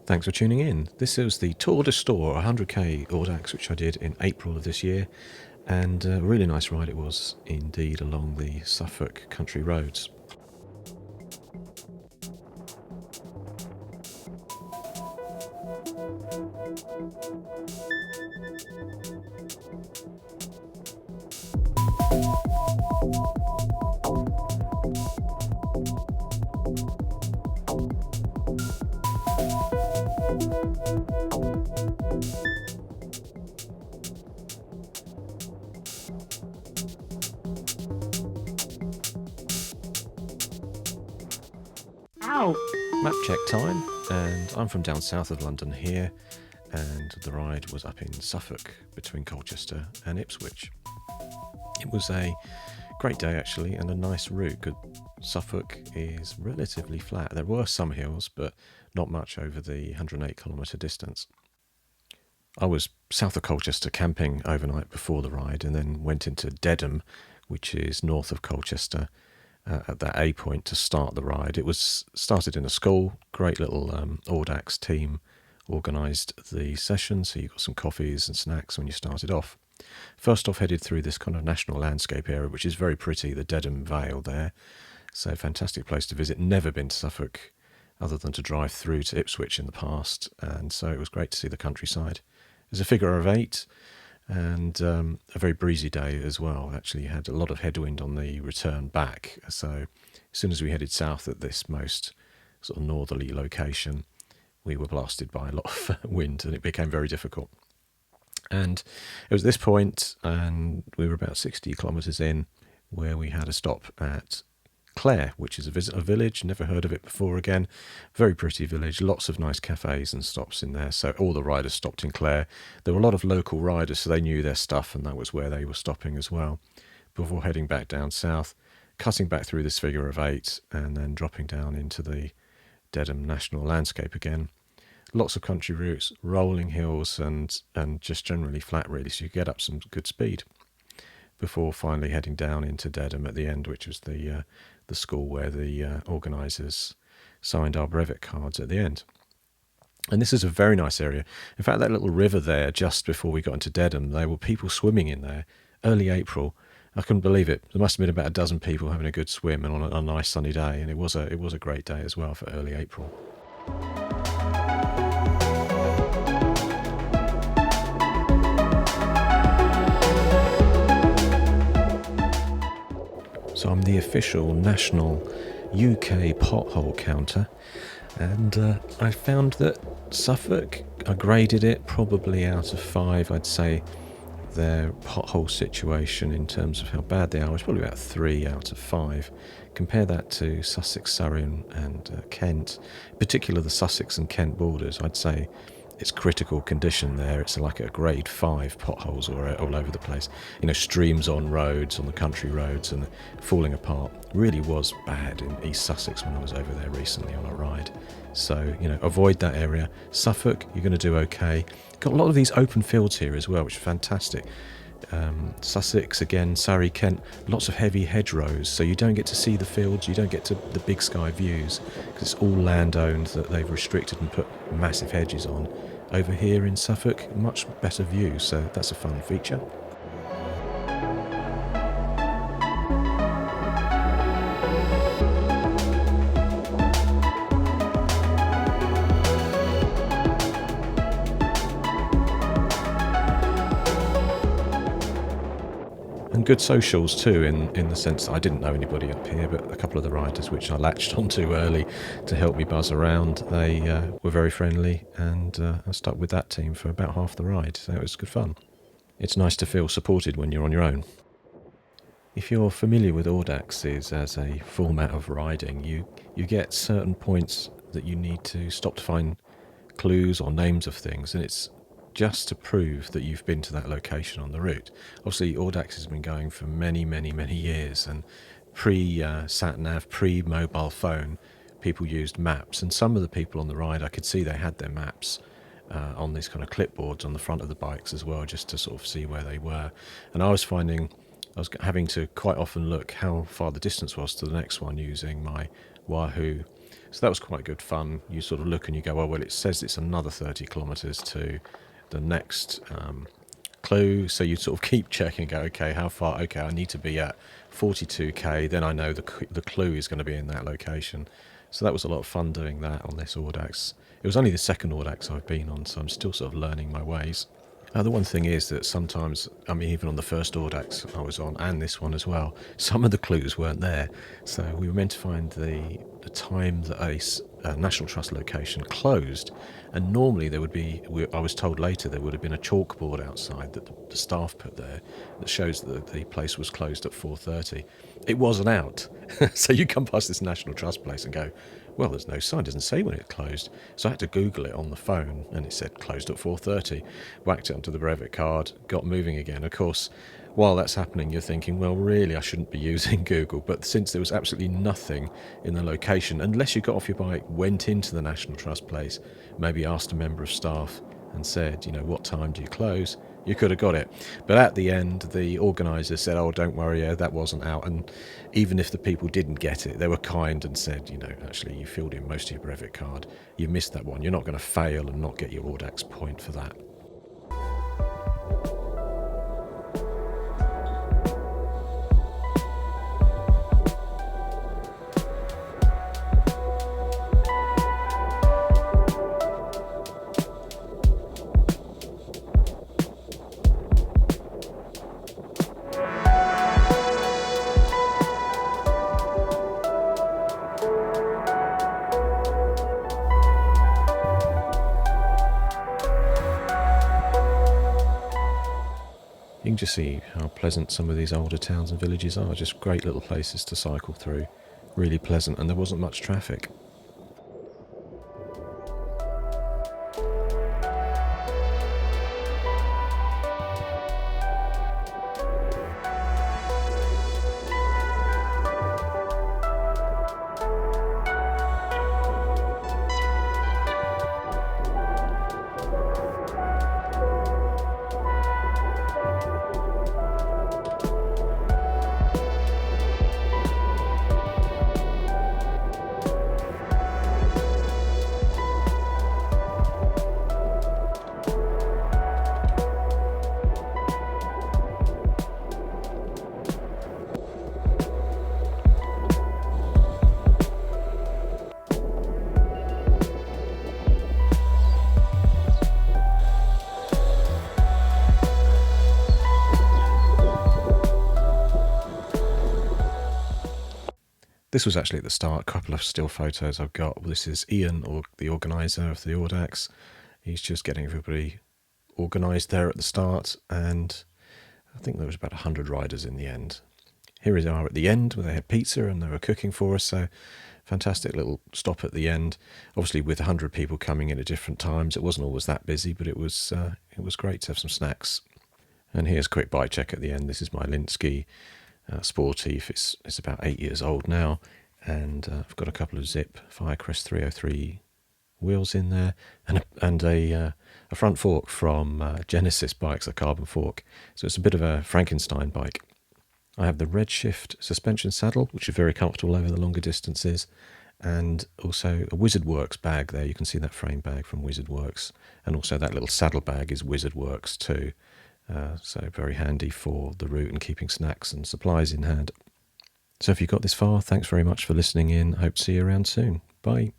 Thanks for tuning in. This is the Tour de Stour 100k Audax, which I did in April of this year, and a really nice ride it was indeed along the Suffolk country roads. Ow! Map check time, and I'm from down south of London here, and the ride was up in Suffolk between Colchester and Ipswich. It was a great day actually, and a nice route. Suffolk is relatively flat. There were some hills, but not much over the 108-kilometre distance. I was south of Colchester camping overnight before the ride, and then went into Dedham, which is north of Colchester, at that A point to start the ride. It was started in a school. Great little Audax team organised the session, so you got some coffees and snacks when you started off. First off, headed through this kind of national landscape area, which is very pretty, the Dedham Vale there. So fantastic place to visit. Never been to Suffolk other than to drive through to Ipswich in the past, and so it was great to see the countryside. It was a figure of 8, and a very breezy day as well. Actually had a lot of headwind on the return back, so as soon as we headed south at this most sort of northerly location, we were blasted by a lot of wind, and it became very difficult. And it was this point, and we were about 60 kilometres in, where we had a stop at Clare, which is a village. Never heard of it before again. Very pretty village, lots of nice cafes and stops in there. So all the riders stopped in Clare. There were a lot of local riders, so they knew their stuff, and that was where they were stopping as well, before heading back down south, cutting back through this figure of 8, and then dropping down into the Dedham national landscape again. Lots of country routes, rolling hills, and just generally flat really, so you get up some good speed before finally heading down into Dedham at the end, which was the school where the organisers signed our brevet cards at the end. And this is a very nice area. In fact, that little river there, just before we got into Dedham, there were people swimming in there, early April. I couldn't believe it. There must have been about a dozen people having a good swim, and on a nice sunny day, and it was a great day as well for early April. So I'm the official national UK pothole counter, and I found that Suffolk, I graded it probably out of 5. I'd say their pothole situation in terms of how bad they are was probably about 3 out of 5. Compare that to Sussex, Surrey and Kent, in particular the Sussex and Kent borders. I'd say it's critical condition there. It's like a grade 5 potholes all over the place. Streams on roads, on the country roads, and falling apart. Really was bad in East Sussex when I was over there recently on a ride. So, avoid that area. Suffolk, you're going to do okay. Got a lot of these open fields here as well, which is fantastic. Sussex, again, Surrey, Kent, lots of heavy hedgerows, so you don't get to see the fields, you don't get to the big sky views, because it's all land owned that they've restricted and put massive hedges on. Over here in Suffolk, much better view, so that's a fun feature. And good socials too, in the sense that I didn't know anybody up here, but a couple of the riders which I latched onto early to help me buzz around, they were very friendly, and I stuck with that team for about half the ride, so it was good fun. It's nice to feel supported when you're on your own. If you're familiar with Audaxes as a format of riding, you get certain points that you need to stop to find clues or names of things, and it's just to prove that you've been to that location on the route. Obviously, Audax has been going for many, many, many years, and pre-sat-nav, pre-mobile phone, people used maps, and some of the people on the ride, I could see they had their maps on these kind of clipboards on the front of the bikes as well, just to sort of see where they were. And I was having to quite often look how far the distance was to the next one using my Wahoo So that was quite good fun. You sort of look and you go, oh, well, it says it's another 30 kilometres to the next clue. So you sort of keep checking and go, okay, how far? Okay, I need to be at 42k. Then I know the clue is going to be in that location. So that was a lot of fun doing that on this Audax. It was only the second Audax I've been on, so I'm still sort of learning my ways. The one thing is that sometimes, I mean, even on the first Audax I was on, and this one as well, some of the clues weren't there. So we were meant to find the time that a National Trust location closed, and normally there would be, I was told later, there would have been a chalkboard outside that the staff put there that shows that the place was closed at 4:30. It wasn't out. So you come past this National Trust place and go, well, there's no sign, it doesn't say when it closed. So I had to Google it on the phone, and it said closed at 4:30. Whacked it onto the brevet card, got moving again. Of course, while that's happening, you're thinking, well, really, I shouldn't be using Google. But since there was absolutely nothing in the location, unless you got off your bike, went into the National Trust place, maybe asked a member of staff and said, what time do you close? You could have got it. But at the end, the organiser said, oh, don't worry, that wasn't out. And even if the people didn't get it, they were kind and said, actually, you filled in most of your brevet card. You missed that one. You're not going to fail and not get your Audax point for that. You can just see how pleasant some of these older towns and villages are. Just great little places to cycle through. Really pleasant, and there wasn't much traffic. This was actually at the start, a couple of still photos I've got. This is Ian, or the organiser of the Audax. He's just getting everybody organised there at the start, and I think there was about 100 riders in the end. Here we are at the end, where they had pizza and they were cooking for us, so fantastic little stop at the end. Obviously with 100 people coming in at different times, it wasn't always that busy, but it was great to have some snacks. And here's a quick bike check at the end. This is my Linsky Sportive. It's about 8 years old now, and I've got a couple of Zip Firecrest 303 wheels in there, and a front fork from Genesis Bikes, a carbon fork. So it's a bit of a Frankenstein bike. I have the Redshift suspension saddle, which is very comfortable over the longer distances, and also a Wizard Works bag there. You can see that frame bag from Wizard Works, and also that little saddle bag is Wizard Works too. So very handy for the route and keeping snacks and supplies in hand. So if you got this far, thanks very much for listening in. Hope to see you around soon. Bye.